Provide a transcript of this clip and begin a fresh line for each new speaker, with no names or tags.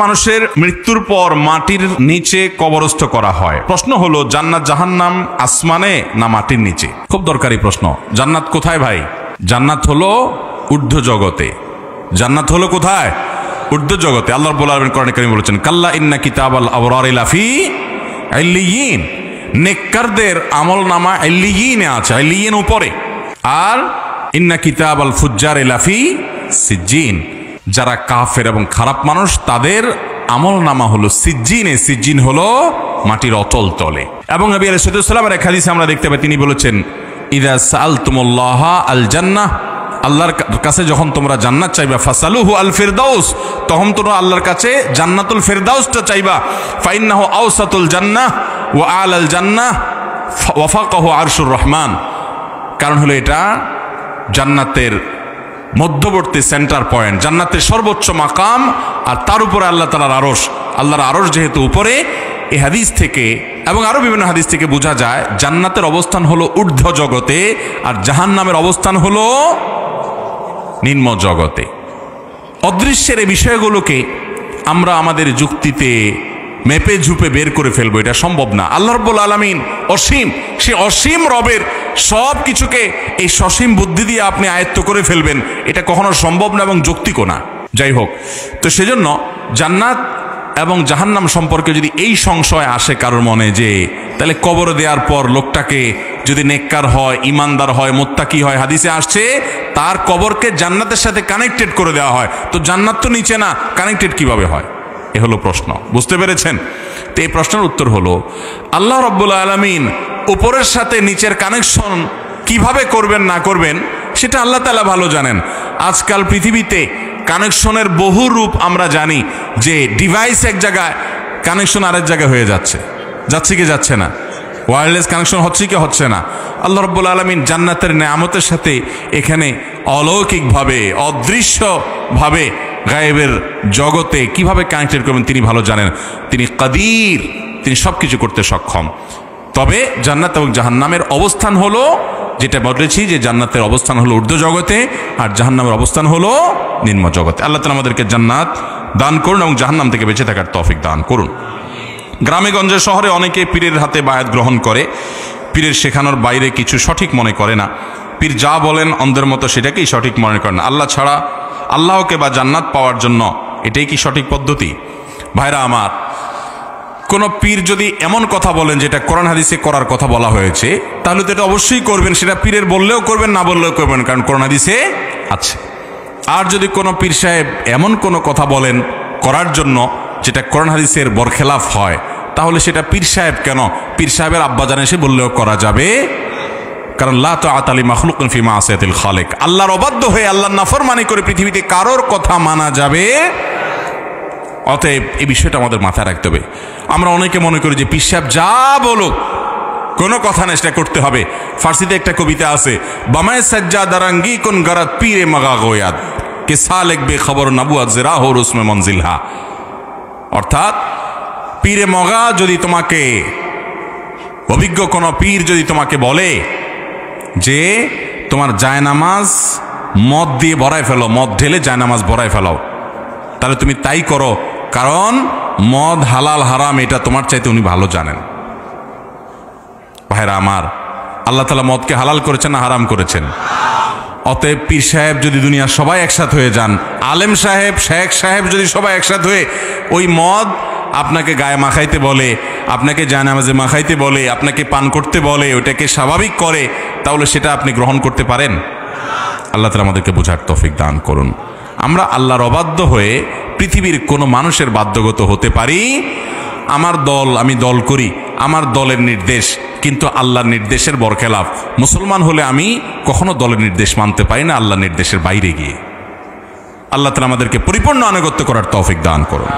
মানুষের মৃত্যুর পর মাটির নিচে কবরস্থ করা হয়। প্রশ্ন হলো, জান্নাত জাহান্নাম আসমানে না মাটির নিচে? খুব দরকারি প্রশ্ন। জান্নাত কোথায় ভাই? জান্নাত হলো ঊর্ধ্ব জগতে। জান্নাত হলো কোথায়? ঊর্ধ্ব জগতে। আল্লাহ রাব্বুল আলামিন কোরআনে কারীমে বলেছেন, কাল্লা ইন্না কিতাবাল আবরারি লাফি ইল্লিয়িন। নেককারদের আমলনামা ইল্লিয়িনে আছে, ইল্লিয়িন উপরে। আর ইন্না কিতাবাল ফুজ্জারি লাফি সিজ্জিন। যারা কাফের এবং খারাপ মানুষ তাদের আমলনামা হলো সিজ্জিনে। সিজ্জিন হলো মাটির অতল তলে। এবং নবী আলাইহিস সালামের এক হাদিসে আমরা দেখতে পাই, তিনি বলেছেন, ইযা সাআলতুমুল্লাহ আল জান্নাহ, আল্লাহর কাছে যখন তোমরা জান্নাত চাইবা, ফাসালুহু আল ফিরদাউস, তখন তোমরা আল্লাহর কাছে জান্নাতুল ফিরদাউসটা চাইবা। ফাইন্নাহু আওসাতুল জান্নাহ ওয়া আলাল জান্নাহ ওয়া ফাকাহু আরশুর রহমান। কারণ হলো এটা জান্নাতের মধ্যবর্তী সেন্টার পয়েন্ট, জান্নাতের সর্বোচ্চ মাকাম, আর তার উপরে আল্লাহ তাআলার আরশ। আল্লাহর আরশ যেহেতু উপরে, এই হাদিস থেকে এবং আরো বিভিন্ন হাদিস থেকে বোঝা যায় জান্নাতের অবস্থান হলো ঊর্ধ্ব জগতে আর জাহান্নামের অবস্থান হলো নিম্ন জগতে। অদৃশ্যের এই বিষয়গুলোকে আমরা আমাদের যুক্তিতে মেপে ঝুপে বের করে ফেলবো, এটা সম্ভব না। আল্লাহ রাব্বুল আলামিন অসীম, সে অসীম রবের সব কিছুকে এই সসীম বুদ্ধি দিয়ে আপনি আয়ত্ত করে ফেলবেন, এটা কখনো সম্ভব না এবং যৌক্তিকও না। যাই হোক, তো সেজন্য জান্নাত এবং জাহান্নাম সম্পর্কে যদি এই সংশয় আসে কারোর মনে, যে তাহলে কবরে দেওয়ার পর লোকটাকে যদি নেককার হয়, ইমানদার হয়, মুত্তাকি হয়, হাদিসে আসছে তার কবরকে জান্নাতের সাথে কানেক্টেড করে দেওয়া হয়, তো জান্নাত তো নিচে না, কানেক্টেড কিভাবে হয়? এ হলো প্রশ্ন। বুঝতে পেরেছেন? তো এই প্রশ্নের উত্তর হলো, আল্লাহ রাব্বুল আলামিন উপরের সাথে নিচের কানেকশন কিভাবে করবেন না করবেন সেটা আল্লাহ তাআলা ভালো জানেন। আজকাল পৃথিবীতে কানেকশনের বহু রূপ আমরা জানি, যে ডিভাইস এক জায়গায়, কানেকশন আরেক জায়গায় হয়ে যাচ্ছে। যাচ্ছে কি যাচ্ছে না? ওয়্যারলেস কানেকশন হচ্ছে কি হচ্ছে না? আল্লাহ রাব্বুল আলামিন জান্নাতের নেয়ামতের সাথে এখানে অলৌকিকভাবে, অদৃশ্যভাবে, গায়েবের জগতে কিভাবে কানেক্টেড করবেন তিনি ভালো জানেন। তিনি কাদির, তিনি সব কিছু করতে সক্ষম। তবে জান্নাত এবং জাহান্নামের অবস্থান হলো, যেটা বলেছি যে জান্নাতের অবস্থান হলো ঊর্ধ্ব জগতে আর জাহান্নামের অবস্থান হলো নিম্ন জগতে। আল্লাহ তাআলা আমাদেরকে জান্নাত দান করুন এবং জাহান্নাম থেকে বেঁচে থাকার তৌফিক দান করুন। গ্রামে গঞ্জে শহরে অনেকে পীরের হাতে বায়াত গ্রহণ করে, পীরের শেখানোর বাইরে কিছু সঠিক মনে করে না। পীর যা বলেন অন্ধের মতো সেটাকেই সঠিক মনে করেন। আল্লাহ ছাড়া, আল্লাহকে বা জান্নাত পাওয়ার জন্য এটাই কি সঠিক পদ্ধতি? ভাইরা আমার, কোন পীর যদি এমন কথা বলেন যেটা কোরআন হাদিসে করার কথা বলা হয়েছে, তাহলে তো এটা অবশ্যই করবেন। সেটা পীরের বললেও করবেন, না বললেও করবেন, কারণ কোরআন হাদিসে আছে। আর যদি কোনো পীর সাহেব এমন কোনো কথা বলেন করার জন্য যেটা কোরআন হাদিসের বরখেলাফ হয়, তাহলে সেটা পীর সাহেব কেন, পীর সাহেবের আব্বাজান এসে বললেও করা যাবে। কারণ লা তাআতা লি মাখলুকিন ফি মাসিয়াতিল খালিক, আল্লাহর অবাধ্য হয়ে আল্লাহর নাফরমানি করে পৃথিবীতে কারোর কথা মানা যাবে? অতএব এই বিষয়টা আমাদের মাথায় রাখতে হবে। আমরা অনেকে মনে করি যে পীর সাহেব যা বলুক কোনো কথা না, সেটা করতে হবে। ফার্সিতে একটা কবিতা আছে, বামায় সাজ্জা দারাঙ্গি কোন গারাত পীরে মাগা গোয়াদ কে সালেক বে খবর নবুয়াত জিরা হো রুসমে মনজিলহা। অর্থাৎ পীরে মগা যদি তোমাকে, অভিজ্ঞ কোন পীর যদি তোমাকে বলে যে তোমার জায়নামাজ মদ দিয়ে ভরায় ফেলো, মদ ঢেলে জায়নামাজ ভরায় ফেলাও, তাহলে তুমি তাই করো, কারণ মদ হালাল হারাম এটা তোমার চাইতে উনি ভালো জানেন। ভাইরা আমার, আল্লাহ তাআলা মদকে হালাল করেছেন না হারাম করেছেন? অতএব পীর সাহেব যদি দুনিয়ার সবাই একসাথ হয়ে যান, আলেম সাহেব, শেখ সাহেব যদি সবাই একসাথ হয়ে ওই মদ আপনাকে গায়ে মাখাইতে বলে, আপনাকে জায়নামাজে মাখাইতে বলে, আপনাকে পান করতে বলে, ওটাকে স্বাভাবিক করে, তাহলে সেটা আপনি গ্রহণ করতে পারেন? আল্লাহ তাআলা আমাদেরকে বোঝার তৌফিক দান করুন। আমরা আল্লাহর অবাধ্য হয়ে পৃথিবীর কোনো মানুষের বাধ্যগত হতে পারি? আমার দল, আমি দল করি, আমার দলের নির্দেশ কিন্তু আল্লাহর নির্দেশের বরখেলাফ। মুসলমান হলে আমি কখনো দলের নির্দেশ মানতে পারি না আল্লাহর নির্দেশের বাইরে গিয়ে। আল্লাহ তাআলা আমাদেরকে পরিপূর্ণ আনুগত্য করার তৌফিক দান করুন।